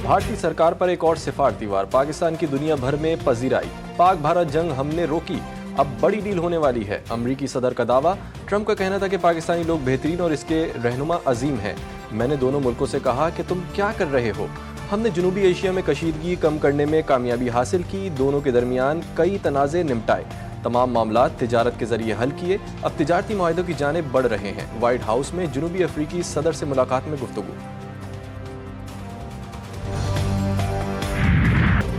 भारतीय सरकार पर एक और सिफारती वार, पाकिस्तान की दुनिया भर में पजीराई। पाक भारत जंग हमने रोकी, अब बड़ी डील होने वाली है, अमरीकी सदर का दावा। ट्रंप का कहना था कि पाकिस्तानी लोग बेहतरीन और इसके रहनुमा अजीम हैं। मैंने दोनों मुल्कों से कहा कि तुम क्या कर रहे हो। हमने जनूबी एशिया में कशीदगी कम करने में कामयाबी हासिल की, दोनों के दरमियान कई तनाज़े निपटाए, तमाम मामला तिजारत के जरिए हल किए, अब तिजारती मुआहदों की जानिब बढ़ रहे हैं। व्हाइट हाउस में जनूबी अफ्रीकी सदर से मुलाकात में गुफ्तगू।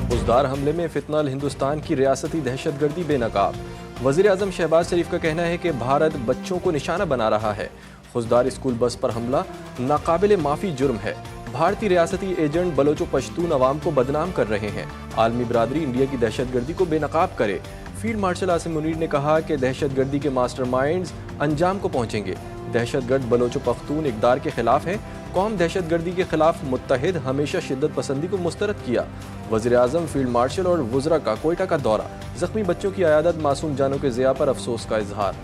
बुज़दार हमले में फितनल हिंदुस्तान की रियासती दहशतगर्दी बेनकाब। वज़ीर आज़म शहबाज शरीफ का कहना है कि भारत बच्चों को निशाना बना रहा है। खुशदार स्कूल बस पर हमला नाकाबिले माफ़ी जुर्म है। भारतीय रियासती एजेंट बलोचो पश्तून अवाम को बदनाम कर रहे हैं। आलमी बरादरी इंडिया की दहशतगर्दी को बेनकाब करे। फील्ड मार्शल आसिम मुनीर ने कहा कि दहशतगर्दी के मास्टरमाइंड्स अंजाम को पहुंचेंगे। दहशतगर्द बलोचो पख्तून इक़दार के खिलाफ है। कौम दहशतगर्दी के खिलाफ मुत्तहिद, हमेशा शिद्दत पसंदी को मुस्तरद किया। वज़ीर आज़म, फील्ड मार्शल और वुज़रा का कोयटा का दौरा। ज़ख्मी बच्चों की अयादत, मासूम जानों के ज़िया पर अफसोस का इजहार।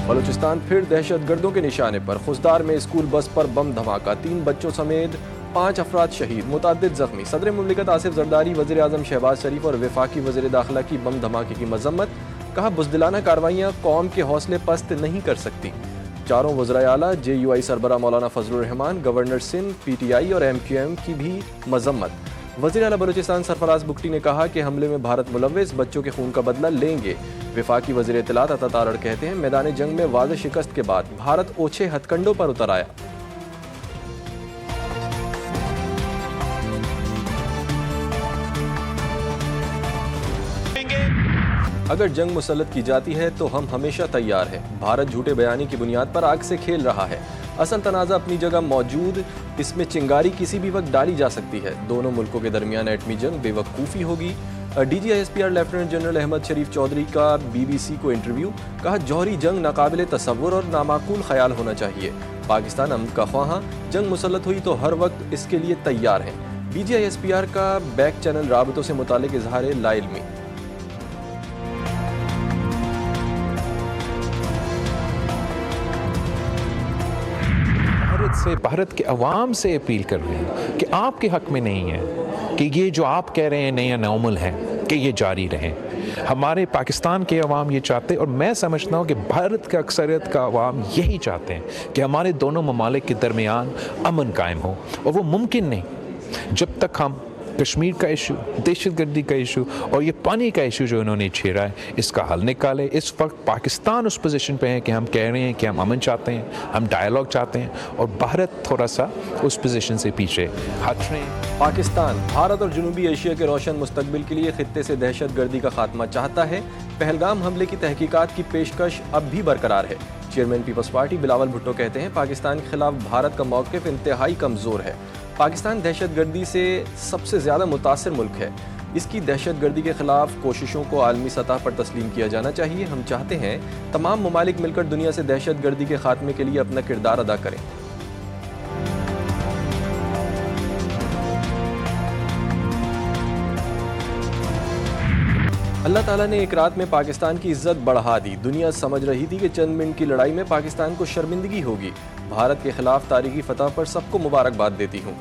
बलूचिस्तान फिर दहशतगर्दों के निशाने पर। खुशदार में स्कूल बस पर बम धमाका, 3 बच्चों समेत 5 अफराद शहीद, मुताद्दिद जख्मी। सदर मुमलिकत आसिफ जरदारी, वज़ीर आज़म शहबाज शरीफ और वफाकी वज़ीर दाखिला की बम धमाके की मजम्मत। कहा, बुज़दिलाना कार्रवाइयाँ कौम के हौसले पस्त नहीं कर सकती। चारों वज़राए आला, JUI सरबरा मौलाना फजलुर रहमान, गवर्नर सिंध, PTI और MQM की भी मजम्मत। वज़ीर आला बलूचिस्तान सरफराज बुगटी ने कहा कि हमले में भारत मुलव्विस, बच्चों के खून का बदला लेंगे। वफाकी वज़ीर इत्तलात अता तारड़ कहते हैं, मैदान जंग में वाज़ेह शिकस्त के बाद भारत ओछे हथकंडों पर उतर आया। अगर जंग मुसल्लत की जाती है तो हम हमेशा तैयार हैं। भारत झूठे बयानी की बुनियाद पर आग से खेल रहा है। असल तनाज़ा अपनी जगह मौजूद, इसमें चिंगारी किसी भी वक्त डाली जा सकती है। दोनों मुल्कों के दरमियान एटमी जंग बेवकूफ़ी होगी। DGISPR लेफ्टिनेंट जनरल अहमद शरीफ चौधरी का BBC को इंटरव्यू। कहा, जौहरी जंग नाकाबिले तसव्वुर और नामाकूल ख्याल होना चाहिए। पाकिस्तान अमन का ख्वाह, जंग मुसल्लत हुई तो हर वक्त इसके लिए तैयार है। DGISPR का बैक चैनल राबतों से मुतालिक इजहार लाइल्मी। भारत के अवाम से अपील कर रहे हैं कि आपके हक में नहीं है कि ये जो आप कह रहे हैं नया नॉर्मल है कि ये जारी रहे। हमारे पाकिस्तान के अवाम ये चाहते हैं और मैं समझता हूँ कि भारत का अक्सरियत का अवाम यही चाहते हैं कि हमारे दोनों ममालिक के दरमियान अमन कायम हो। और वो मुमकिन नहीं जब तक हम कश्मीर का इशू, दहशतगर्दी का इशू और ये पानी का इशू जो इन्होंने छेड़ा है, इसका हल निकाले। इस वक्त पाकिस्तान उस पोजीशन पे है कि हम कह रहे हैं कि हम अमन चाहते हैं, हम डायलॉग चाहते हैं और भारत थोड़ा सा उस पोजीशन से पीछे हट रहे हैं। पाकिस्तान भारत और जनूबी एशिया के रोशन मुस्तकबिल के लिए खित्ते से दहशतगर्दी का खात्मा चाहता है। पहलगाम हमले की तहकीकात की पेशकश अब भी बरकरार है। Chairman People's Party Bilawal Bhutto कहते हैं, पाकिस्तान के खिलाफ भारत का मौक़िफ़ इंतहाई कमज़ोर है। पाकिस्तान दहशतगर्दी से सबसे ज़्यादा मुतासिर मुल्क है। इसकी दहशतगर्दी के खिलाफ कोशिशों को आलमी सतह पर तस्लीम किया जाना चाहिए। हम चाहते हैं तमाम ममालिक मिलकर दुनिया से दहशतगर्दी के खात्मे के लिए अपना किरदार अदा करें। अल्लाह ताला ने एक रात में पाकिस्तान की इज्जत बढ़ा दी। दुनिया समझ रही थी कि चंद मिनट की लड़ाई में पाकिस्तान को शर्मिंदगी होगी। भारत के खिलाफ तारीखी फतह पर सबको मुबारकबाद देती हूँ।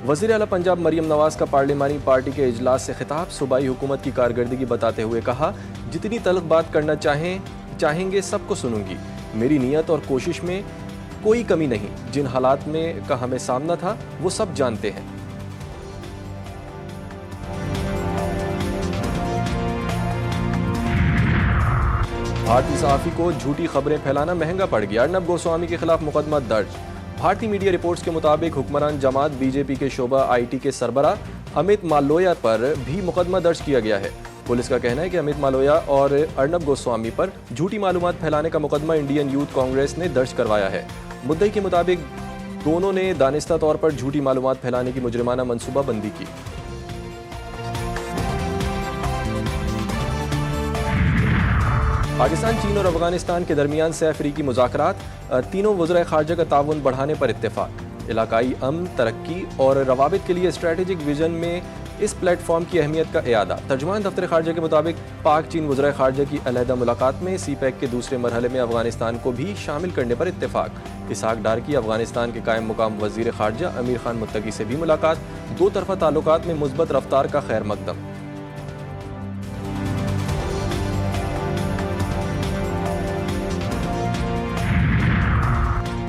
वज़ीर आला पंजाब मरियम नवाज़ का पार्लिमानी पार्टी के इजलास से खिताब। सूबाई हुकूमत की कारकर्दगी बताते हुए कहा, जितनी तल्ख बात करना चाहेंगे सबको सुनूंगी। मेरी नीयत और कोशिश में कोई कमी नहीं। जिन हालात में का हमें सामना था वो सब जानते हैं। भारतीय सहाफ़ी को झूठी खबरें फैलाना महंगा पड़ गया। अर्नब गोस्वामी के खिलाफ मुकदमा दर्ज। भारतीय मीडिया रिपोर्ट्स के मुताबिक हुक्मरान जमात BJP के शोबा IT के सरबरा अमित मालोया पर भी मुकदमा दर्ज किया गया है। पुलिस का कहना है कि अमित मालोया और अर्नब गोस्वामी पर झूठी मालूमात फैलाने का मुकदमा इंडियन यूथ कांग्रेस ने दर्ज करवाया है। मुद्दई के मुताबिक दोनों ने दानिस्ता तौर पर झूठी मालूमात फैलाने की मुजरिमाना मनसूबाबंदी की। पाकिस्तान, चीन और अफगानिस्तान के दरमियान सह अफ्रीकी मुज़ाकरात। तीनों वज़राए ख़ारजा का ताउन बढ़ाने पर इत्तेफाक। इलाकाई अमन, तरक्की और रवाबित के लिए स्ट्रेटेजिक विजन में इस प्लेटफॉर्म की अहमियत का इयादा। तर्जुमान दफ्तर खारजा के मुताबिक पाक चीन वज़ीर खारजा की अलहदा मुलाकात में CPEC के दूसरे मरहले में अफगानिस्तान को भी शामिल करने पर इत्तेफाक। इसहाक डार की अफगानिस्तान के कायम मुकाम वज़ीर खारजा अमीर खान मुत्तकी से भी मुलाकात। दो तरफ़ा ताल्लुकात में मुस्बत रफ्तार का खैर मकदम।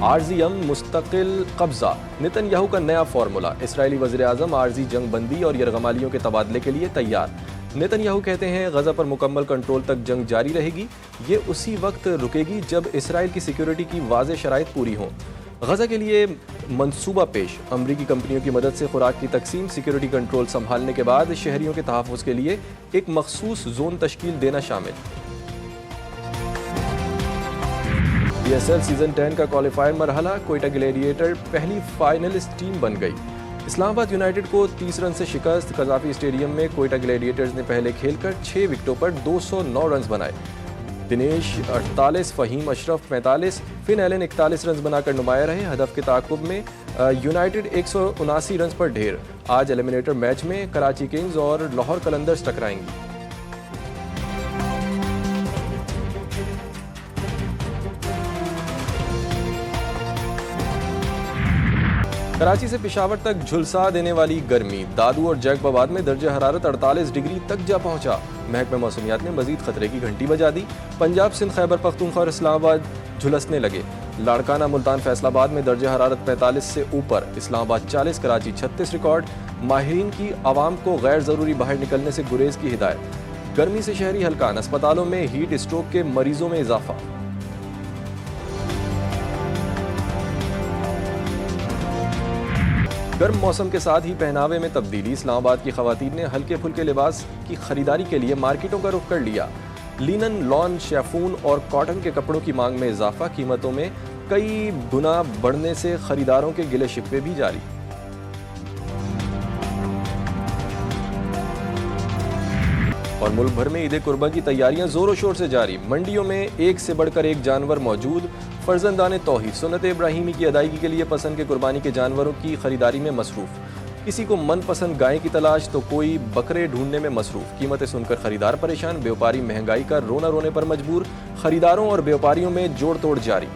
आर्जी अमन मुस्तकिल कब्जा, नेतन्याहू का नया फार्मूला। इसराइली वज़ीर आज़म आर्जी जंग बंदी और यरगमालियों के तबादले के लिए तैयार। नेतन्याहू कहते हैं गज़ा पर मुकम्मल कंट्रोल तक जंग जारी रहेगी। ये उसी वक्त रुकेगी जब इसराइल की सिक्योरिटी की वाज़ेह शराइत पूरी हों। गज़ा के लिए मंसूबा पेश, अमरीकी कंपनियों की मदद से खुराक की तकसीम, सिक्योरिटी कंट्रोल संभालने के बाद शहरियों के तहफ़्फ़ुज़ के लिए एक मखसूस जोन तश्कील देना शामिल। PSL सीजन 10 का क्वालिफायर मरहला, कोयटा ग्लैडिएटर पहली फाइनलिस्ट टीम बन गई। इस्लामाबाद यूनाइटेड को 30 रन से शिकस्त। कज़ाफी स्टेडियम में कोयटा ग्लैडिएटर्स ने पहले खेलकर 6 विकेटों पर 209 रन बनाए। Dinesh 48, Fahim Ashraf 45, Finn Allen 41 run बनाकर नुमाया रहे। हदफ के ताक़ुब में यूनाइटेड 179 रन पर ढेर। आज एलिमिनेटर मैच में कराची किंग्स और लाहौर कलंदर्स टकराएंगी। कराची से पेशावर तक झुलसा देने वाली गर्मी। दादू और जैकबाबाद में दर्जा हरारत 48 डिग्री तक जा पहुंचा। महकमा मौसमियात ने मजीद खतरे की घंटी बजा दी। पंजाब, सिंध, खैबर पख्तूनख्वा और इस्लामाबाद झुलसने लगे। लाड़काना, मुल्तान, फैसलाबाद में दर्जा हरारत 45 से ऊपर। इस्लामाबाद 40, कराची 36 रिकॉर्ड। माहिरीन की आवाम को गैर ज़रूरी बाहर निकलने से गुरेज की हिदायत। गर्मी से शहरी हलकान, अस्पतालों में हीट स्ट्रोक के मरीजों में इजाफा। गर्म मौसम के साथ ही पहनावे में तब्दीली। इस्लामाबाद की खवातीन ने हल्के फुल्के लिबास की खरीदारी के लिए मार्केटों का रुख कर लिया। लिनन, लॉन, शेफून और कॉटन के कपड़ों की मांग में इजाफा। कीमतों में कई गुना बढ़ने से खरीदारों के गिले शिकवे भी जारी। और मुल्क भर में ईद कुर्बा की तैयारियां जोरों शोर से जारी। मंडियों में एक से बढ़कर एक जानवर मौजूद। फर्जंदान तौहीद सुन्नत इब्राहिमी की अदायगी के लिए पसंद के कुर्बानी के जानवरों की खरीदारी में मसरूफ। किसी को मनपसंद गाय की तलाश तो कोई बकरे ढूंढने में मसरूफ। कीमतें सुनकर खरीदार परेशान, व्यापारी महंगाई का रोना रोने पर मजबूर। खरीदारों और व्यापारियों में जोड़ तोड़ जारी।